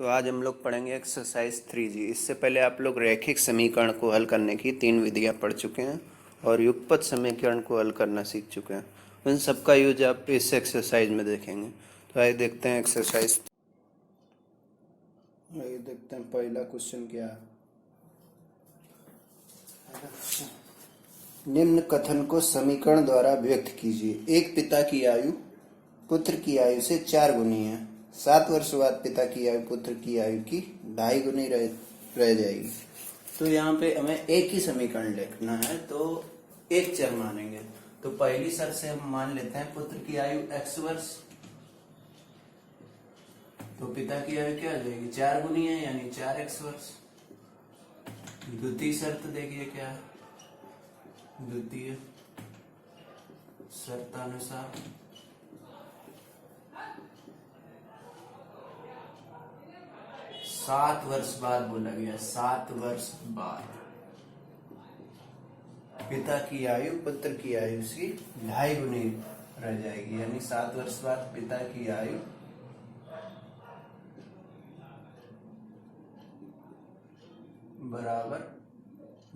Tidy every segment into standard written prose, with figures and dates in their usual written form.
तो आज हम लोग पढ़ेंगे एक्सरसाइज 3G। इससे पहले आप लोग रैखिक समीकरण को हल करने की 3 विधियां पढ़ चुके हैं और युगपत समीकरण को हल करना सीख चुके हैं। उन सबका यूज आप इस एक्सरसाइज में देखेंगे। तो आइए देखते हैं एक्सरसाइज। आइए देखते हैं पहला क्वेश्चन क्या है। निम्न कथन को समीकरण द्वारा व्यक्त कीजिए। एक पिता की आयु पुत्र की आयु से 4 गुनी है। 7 वर्ष बाद पिता की आयु पुत्र की आयु की 2.5 गुनी रह जाएगी। तो यहाँ पे हमें एक ही समीकरण लिखना है, तो एक चर मानेंगे। तो पहली शर्त से हम मान लेते हैं पुत्र की आयु x वर्ष, तो पिता की आयु क्या हो जाएगी 4 गुनी है यानी 4x वर्ष। द्वितीय शर्त देखिए क्या है। द्वितीय शर्तानुसार सात वर्ष बाद बोला गया, 7 वर्ष बाद पिता की आयु पुत्र की आयु से 2.5 गुनी रह जाएगी, यानी 7 वर्ष बाद पिता की आयु बराबर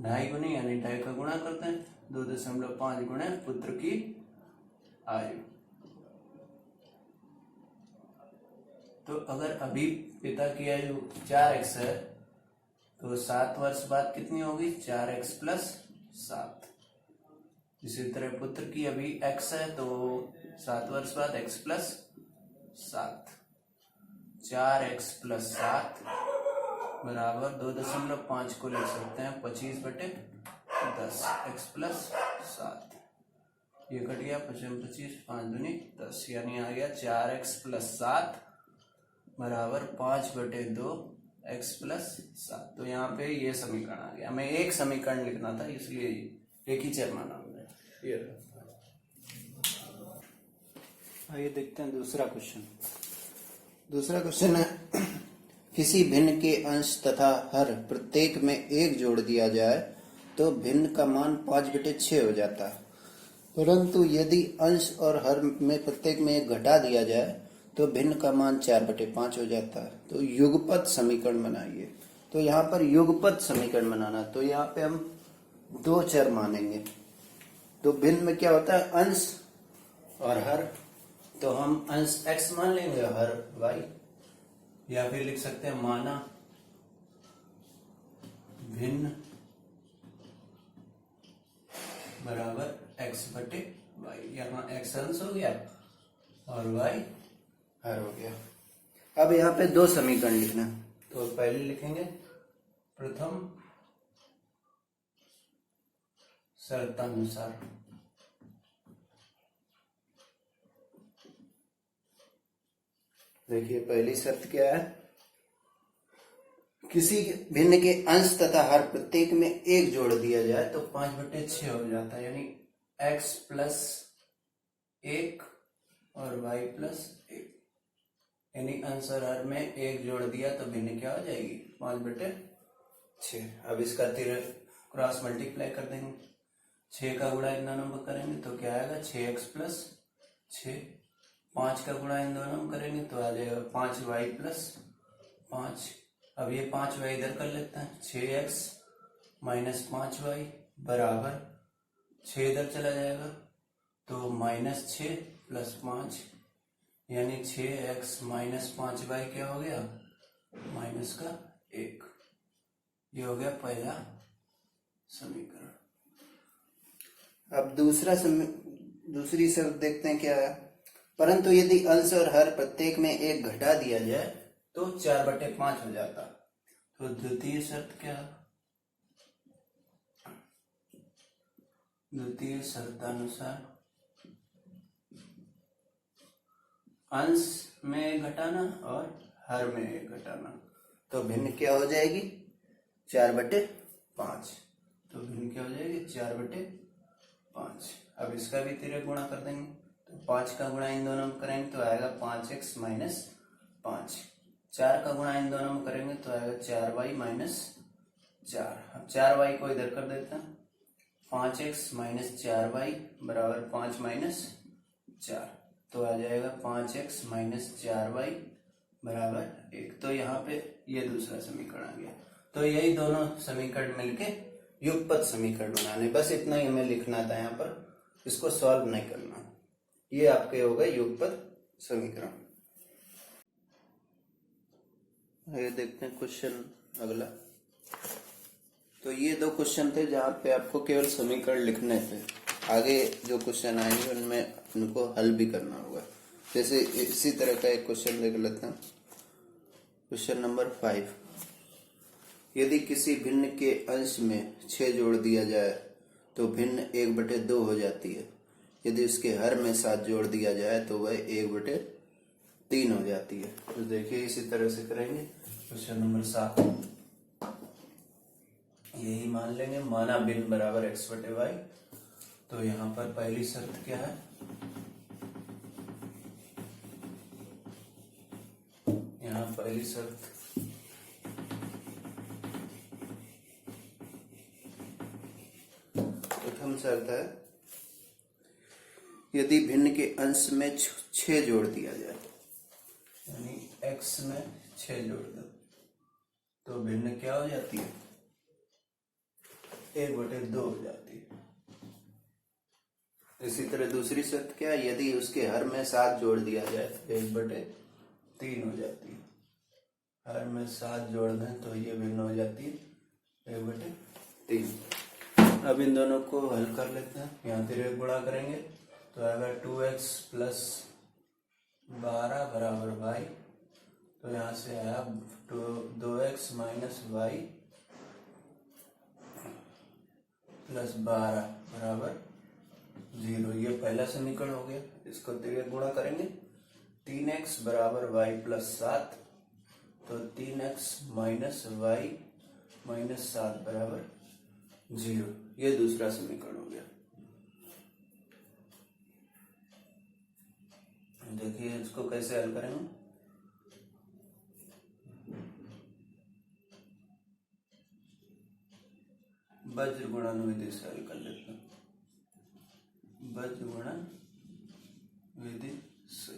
2.5 गुनी, यानी 2.5 का गुणा करते हैं 2.5 गुणे पुत्र की आयु। तो अगर अभी पिता की आयु 4x है तो 7 वर्ष बाद कितनी होगी 4x प्लस 7। इसी तरह पुत्र की अभी x है तो 7 वर्ष बाद x प्लस 7, 4x प्लस 7 बराबर 2.5 को लिख सकते हैं 25/10 x प्लस 7। ये कट गया 25 5 दूनी 10, यानी आ गया 4x प्लस 7 बराबर 5/2 x प्लस 7। तो यहाँ पे ये समीकरण आ गया। हमें एक समीकरण लिखना था इसलिए एक ही चर माना हमने। ये आइए देखते हैं दूसरा क्वेश्चन। दूसरा क्वेश्चन है किसी भिन्न के अंश तथा हर प्रत्येक में 1 जोड़ दिया जाए तो भिन्न का मान 5/6 हो जाता है, परंतु यदि अंश और हर में प्रत्येक में 1 घटा दिया जाए तो भिन्न का मान 4/5 हो जाता है। तो युगपत समीकरण बनाइए। तो यहाँ पर युगपत समीकरण बनाना, तो यहाँ पे हम 2 चर मानेंगे। तो भिन्न में क्या होता है अंश और हर, तो हम अंश x मान लेंगे और हर y, या फिर लिख सकते हैं माना भिन्न बराबर x/y। यहाँ x अंश हो गया और y हर हो गया। अब यहाँ पे 2 समीकरण लिखना। तो पहले लिखेंगे प्रथम शर्तानुसार। देखिए पहली शर्त क्या है, किसी भिन्न के अंश तथा हर प्रत्येक में 1 जोड़ दिया जाए तो 5/6 हो जाता है, यानी x प्लस 1 और y प्लस 1, यानी अंश और हर में 1 जोड़ दिया तो भिन्न क्या हो जाएगी 5/6। अब इसका क्रॉस मल्टीप्लाई कर देंगे, 6 का गुणा इन दोनों में करेंगे तो क्या आएगा 6x प्लस 6, 5 का गुणा इन दोनों में करेंगे तो आ जाएगा 5y प्लस 5। अब ये 5y इधर कर लेते हैं, 6x माइनस 5y बराबर 6 इधर चला जाएगा तो -6 प्लस 5, यानी 6x माइनस 5y क्या हो गया -1। ये हो गया पहला समीकरण। अब दूसरी शर्त देखते हैं क्या है। परंतु यदि अंश और हर प्रत्येक में 1 घटा दिया जाए तो 4/5 हो जाता। तो द्वितीय शर्त क्या है, द्वितीय शर्तानुसार अंश में 1 घटाना और हर में 1 घटाना, तो भिन्न क्या हो जाएगी 4/5। तो भिन्न क्या हो जाएगी 4/5। अब इसका भी तिर्यक गुणा कर देंगे, तो 5 का गुणा इन दोनों में करेंगे तो आएगा 5x माइनस 5, 4 का गुणा इन दोनों में करेंगे तो आएगा 4y माइनस 4। अब 4y को इधर कर देते हैं, 5x माइनस 4y बराबर 5 माइनस 4, तो आ जाएगा 5x माइनस 4y बराबर 1। तो यहाँ पे ये दूसरा समीकरण आ गया। तो यही दोनों समीकरण मिलके युगपत समीकरण बनाने, बस इतना ही हमें लिखना था यहाँ पर, इसको सॉल्व नहीं करना। ये आपके हो गए युगपत समीकरण। ये देखते हैं क्वेश्चन अगला। तो ये दो क्वेश्चन थे जहाँ पे आपको केवल समीकरण लिखने थे, आगे जो क्वेश्चन आएंगे उनमें उनको हल भी करना होगा। जैसे इसी तरह का एक क्वेश्चन देख लेते हैं, क्वेश्चन नंबर 5। यदि किसी भिन्न के अंश में 6 जोड़ दिया जाए तो भिन्न 1/2 हो जाती है। यदि उसके हर में 7 जोड़ दिया जाए तो वह 1/3 हो जाती है। तो देखिए इसी तरह से करेंगे। क्वेश्चन नंबर 7 यही मान लेंगे, माना भिन्न बराबर x/y। तो यहाँ पर पहली शर्त क्या है, यहाँ पहली शर्त प्रथम शर्त है, यदि भिन्न के अंश में 6 जोड़ दिया जाए, यानी x में 6 जोड़ दो तो भिन्न क्या हो जाती है, 1/2 हो जाती है। इसी तरह दूसरी शर्त क्या है, यदि उसके हर में 7 जोड़ दिया जाए तो 1/3 हो जाती है। हर में 7 जोड़ दें तो ये भिन्न हो जाती है 1/3। अब इन दोनों को हल कर लेते हैं। यहाँ फिर गुणा करेंगे तो आएगा 2x + 12 बराबर y। तो यहाँ से आया 2x - y + 12 बराबर 0। ये पहला समीकरण हो गया। इसको तिर्यक गुणा करेंगे, 3x बराबर y + 7। तो 3x - y - 7 बराबर 0। ये दूसरा समीकरण हो गया। देखिए इसको कैसे हल करेंगे। वज्र गुणन विधि से हल कर लेते हैं। वज्र गुणन विधि से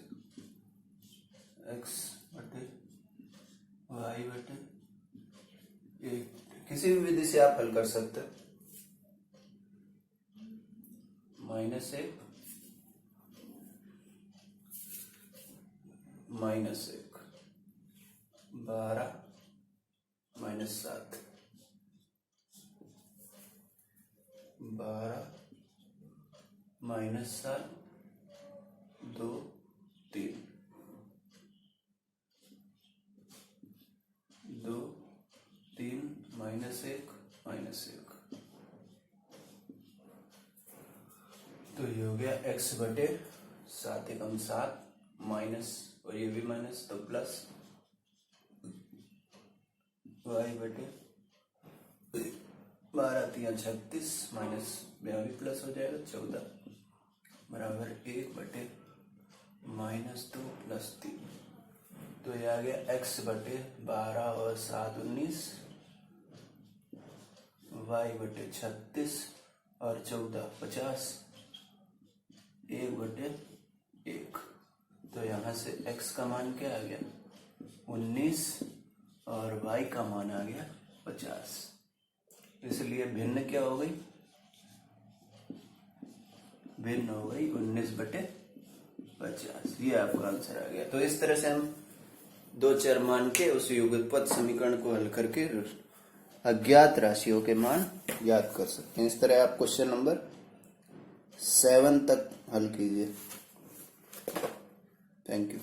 x/y/1 किसी भी विधि से आप हल कर सकते हैं। -1 -1 12 - 7 12 - 7 2 3 2 3 -1 -1। तो ये हो गया x/7 × 7 माइनस, और ये भी माइनस, तो प्लस y/12 3 36 माइनस यहाँ भी प्लस हो जाएगा 14 बराबर 1/-2 + 3। तो ये आ गया x/12 और 7 19, y/36 और 14 50, 1/1। तो यहाँ से x का मान क्या आ गया 19 और y का मान आ गया 50। इसलिए भिन्न क्या हो गई, भिन्न हो गई 19/50। ये आपका आंसर आ गया। तो इस तरह से हम 2 चर मान के उस युगपत समीकरण को हल करके अज्ञात राशियों के मान ज्ञात कर सकते हैं। इस तरह आप क्वेश्चन नंबर 7 तक हल कीजिए। Thank you.